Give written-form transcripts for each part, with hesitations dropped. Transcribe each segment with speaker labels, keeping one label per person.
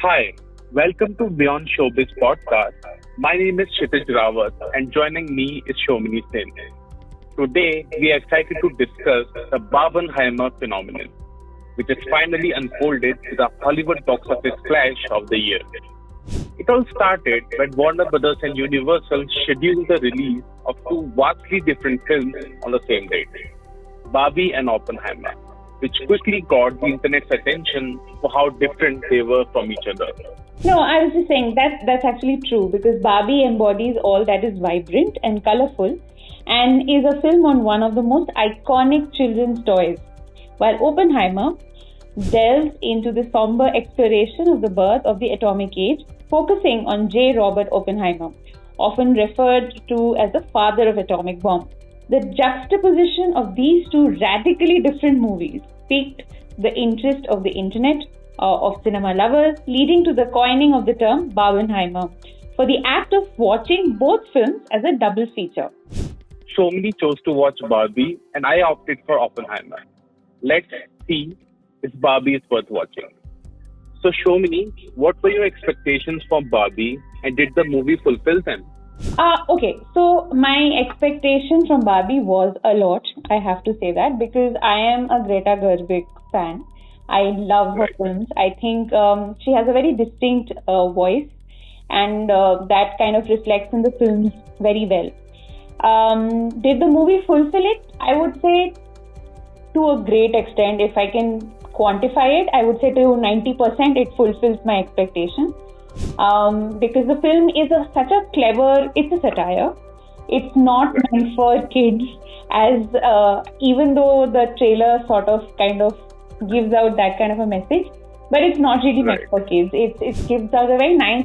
Speaker 1: Hi, welcome to WION Showbiz Podcast. My name is Kshitij Rawat and joining me is Shomini. Today, we are excited to discuss the Barbenheimer phenomenon, which has finally unfolded to the Hollywood box office clash of the year. It all started when Warner Brothers and Universal scheduled the release of two vastly different films on the same date, Barbie and Oppenheimer, which quickly caught the internet's attention for how different they were from each other.
Speaker 2: No, I was just saying that's actually true because Barbie embodies all that is vibrant and colorful and is a film on one of the most iconic children's toys, while Oppenheimer delves into the somber exploration of the birth of the atomic age, focusing on J. Robert Oppenheimer, often referred to as the father of atomic bomb. The juxtaposition of these two radically different movies piqued the interest of the internet, of cinema lovers, leading to the coining of the term Barbenheimer for the act of watching both films as a double feature.
Speaker 1: Shomini chose to watch Barbie and I opted for Oppenheimer. Let's see if Barbie is worth watching. So Shomini, what were your expectations from Barbie and did the movie fulfill them?
Speaker 2: Okay, so my expectation from Barbie was a lot, I have to say that, because I am a Greta Gerwig fan. I love her films. I think she has a very distinct voice and that kind of reflects in the films very well. Did the movie fulfill it? I would say to a great extent. If I can quantify it, I would say to 90% it fulfills my expectation. Because the film is such a clever, it's a satire. It's not meant for kids, as even though the trailer kind of gives out that kind of a message, but it's not really meant for kids. It gives out a very nice,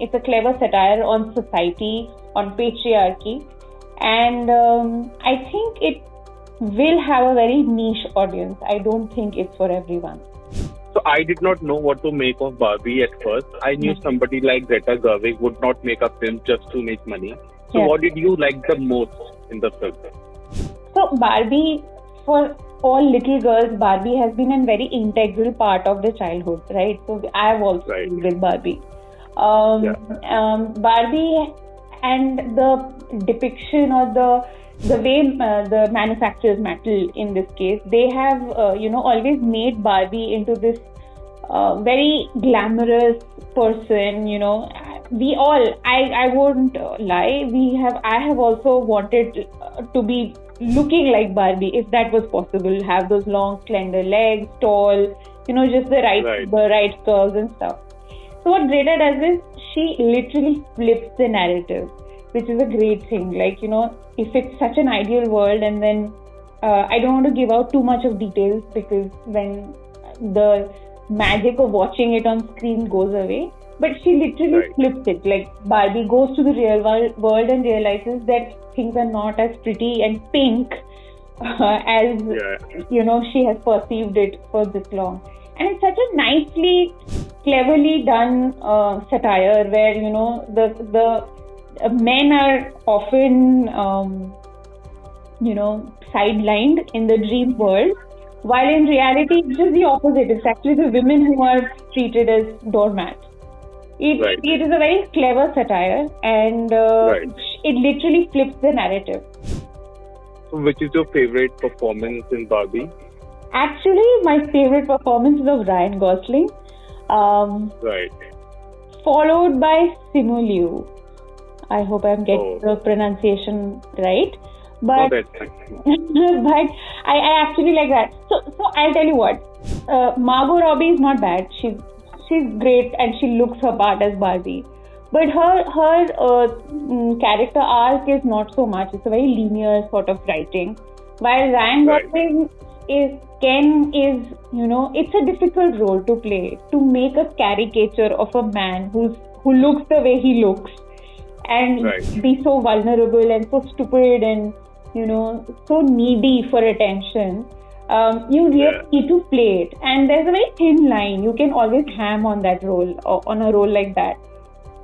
Speaker 2: it's a clever satire on society, on patriarchy, and I think it will have a very niche audience. I don't think it's for everyone.
Speaker 1: So I did not know what to make of Barbie at first. I knew somebody like Greta Gerwig would not make a film just to make money. So what did you like the most in the film?
Speaker 2: So Barbie, for all little girls, Barbie has been a very integral part of their childhood, right? So I have also been with Barbie. Barbie and the depiction or the way the manufacturers, Mattel in this case, they have always made Barbie into this very glamorous person. We all, I won't lie, I have also wanted to be looking like Barbie if that was possible. Have those long slender legs, tall, just the right curves and stuff. So what Greta does is she literally flips the narrative, which is a great thing. If it's such an ideal world, and then I don't want to give out too much of details because then the magic of watching it on screen goes away. But she literally flips it. Like Barbie goes to the real world and realizes that things are not as pretty and pink as she has perceived it for this long. And it's such a nicely, cleverly done satire where the men are often, sidelined in the dream world, while in reality it's just the opposite. It's actually the women who are treated as doormats. It is a very clever satire, and it literally flips the narrative.
Speaker 1: So which is your favorite performance in Barbie?
Speaker 2: Actually, my favorite performance is of Ryan Gosling. Followed by Simu Liu. I hope I'm getting the pronunciation right. But but I actually like that. So I'll tell you what. Margot Robbie is not bad. She's great and she looks her part as Barbie. But her character arc is not so much. It's a very linear sort of writing. While Ryan Gosling is it's a difficult role to play, to make a caricature of a man who looks the way he looks and be so vulnerable and so stupid and so needy for attention. You really need to play it, and there's a very thin line. You can always ham on that role, on a role like that.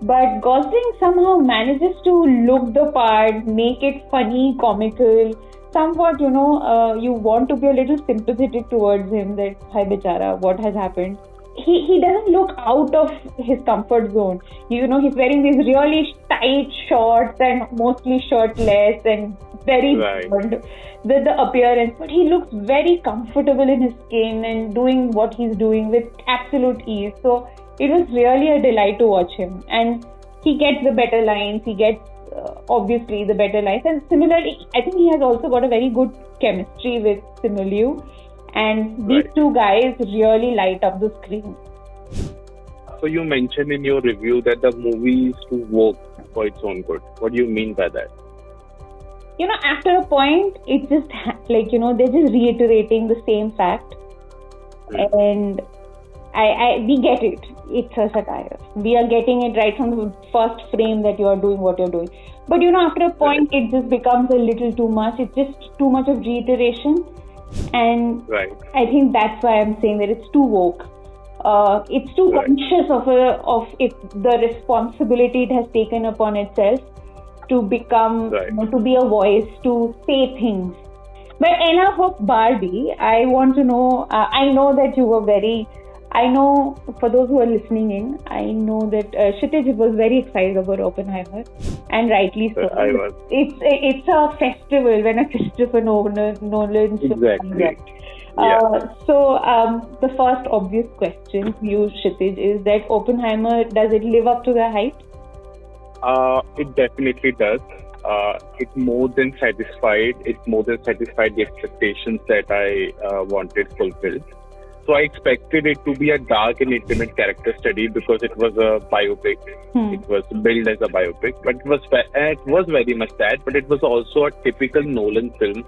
Speaker 2: But Gosling somehow manages to look the part, make it funny, comical, somewhat, you want to be a little sympathetic towards him, that, hi bechara, what has happened? he doesn't look out of his comfort zone. You know, he's wearing these really tight shorts and mostly shirtless and very burned with the appearance, but he looks very comfortable in his skin and doing what he's doing with absolute ease. So it was really a delight to watch him, and he gets the better lines. He gets obviously the better lines, and similarly, I think he has also got a very good chemistry with Simu, and these two guys really light up the screen.
Speaker 1: So you mentioned in your review that the movie is too woke for its own good. What do you mean by that?
Speaker 2: You know, after a point, it's just like, you know, they're just reiterating the same fact, and we get it. It's a satire. We are getting it right from the first frame that you are doing what you're doing. But you know, after a point, it just becomes a little too much. It's just too much of reiteration, and I think that's why I'm saying that it's too woke. It's too conscious of the responsibility it has taken upon itself to become, you know, to be a voice, to say things. But enough of Barbie. I want to know. I know that you were very. I know, for those who are listening in, I know that Kshitij was very excited about Oppenheimer, and rightly so.
Speaker 1: I was.
Speaker 2: It's a festival when a Christopher Nolan
Speaker 1: exactly.
Speaker 2: So the first obvious question for you, Kshitij, is that Oppenheimer, does it live up to the hype?
Speaker 1: It definitely does. It more than satisfied. It more than satisfied the expectations that I wanted fulfilled. So I expected it to be a dark and intimate character study because it was a biopic. It was billed as a biopic, but it was very much that. But it was also a typical Nolan film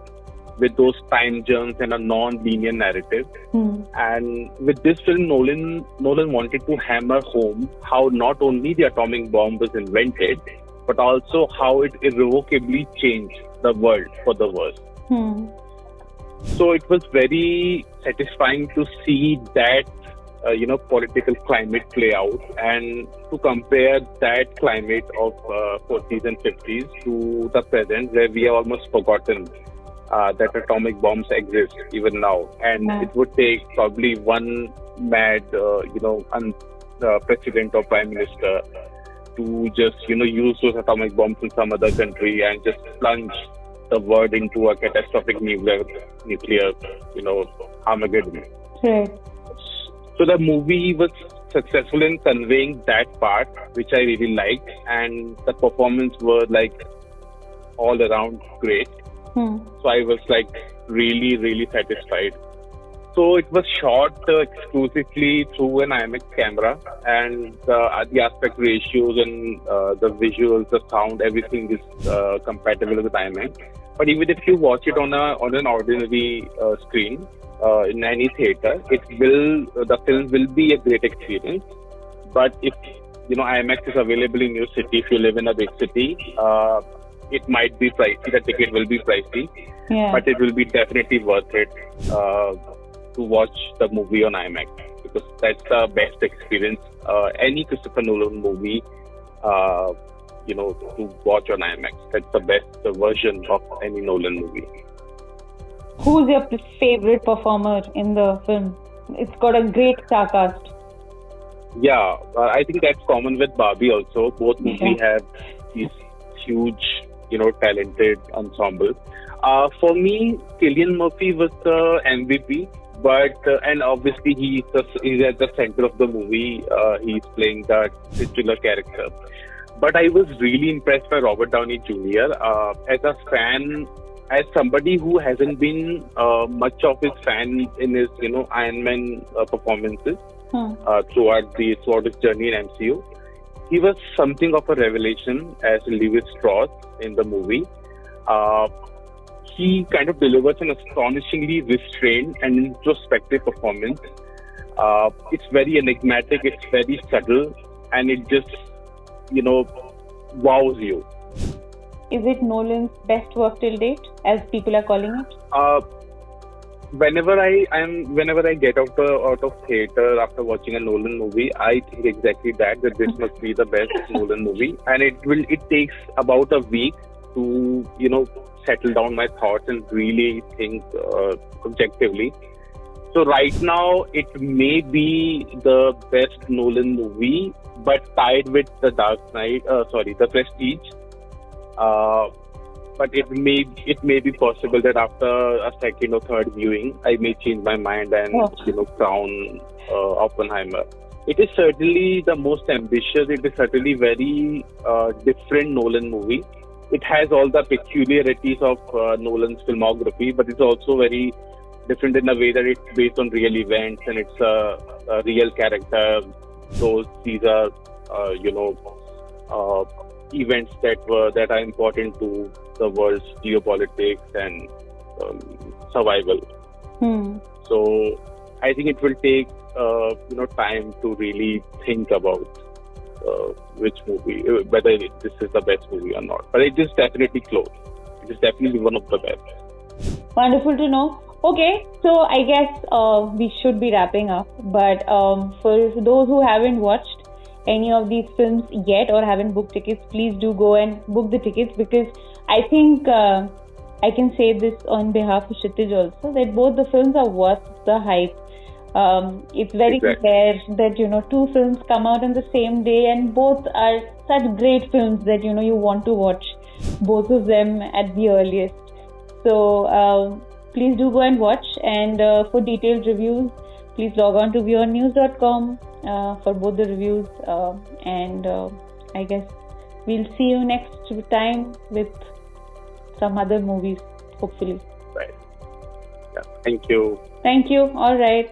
Speaker 1: with those time jumps and a non-linear narrative. And with this film, Nolan wanted to hammer home how not only the atomic bomb was invented, but also how it irrevocably changed the world for the worse. So it was very satisfying to see that, political climate play out, and to compare that climate of 40s and 50s to the present, where we have almost forgotten that atomic bombs exist even now. And it would take probably one mad, president or prime minister to just, use those atomic bombs in some other country and just plunge the world into a catastrophic nuclear, Armageddon. So the movie was successful in conveying that part, which I really liked, and the performance were all around great. So I was really, really satisfied. So it was shot exclusively through an IMAX camera, and the aspect ratios and the visuals, the sound, everything is compatible with IMAX. But even if you watch it on an ordinary screen in any theater, the film will be a great experience. But if IMAX is available in your city, if you live in a big city, it might be pricey. The ticket will be pricey, but it will be definitely worth it to watch the movie on IMAX, because that's the best experience. Any Christopher Nolan movie, to watch on IMAX. That's the best version of any Nolan movie.
Speaker 2: Who's your favorite performer in the film? It's got a great star cast.
Speaker 1: Yeah, I think that's common with Barbie also. Both movies have these huge, talented ensemble. For me, Cillian Murphy was the MVP. But and obviously he's at the center of the movie. He's playing that titular character. But I was really impressed by Robert Downey Jr. As a fan, as somebody who hasn't been much of his fan in his Iron Man performances throughout his journey in MCU. He was something of a revelation as Lewis Strauss in the movie. He kind of delivers an astonishingly restrained and introspective performance. It's very enigmatic, it's very subtle, and it just, wows you.
Speaker 2: Is it Nolan's best work till date, as people are calling it?
Speaker 1: Whenever I get out of theater after watching a Nolan movie, I think exactly that this must be the best Nolan movie, and it takes about a week to settle down my thoughts and really think objectively. So right now, it may be the best Nolan movie, but tied with The The Prestige. But it may be possible that after a second or third viewing, I may change my mind and crown Oppenheimer. It is certainly the most ambitious. It is certainly very different Nolan movie. It has all the peculiarities of Nolan's filmography, but it's also very different in a way that it's based on real events and it's a real character. These are events that are important to the world's geopolitics and survival. So I think it will take time to really think about which movie, whether this is the best movie or not. But it is definitely close. It is definitely one of the best.
Speaker 2: Wonderful to know. Okay, so I guess we should be wrapping up. But for those who haven't watched any of these films yet or haven't booked tickets, please do go and book the tickets, because I think I can say this on behalf of Kshitij also, that both the films are worth the hype. It's very rare that two films come out on the same day, and both are such great films that you want to watch both of them at the earliest. So please do go and watch, and for detailed reviews, please log on to WIONnews.com for both the reviews, and I guess we'll see you next time with some other movies, hopefully.
Speaker 1: Right. Yeah. Thank you.
Speaker 2: Thank you. All right.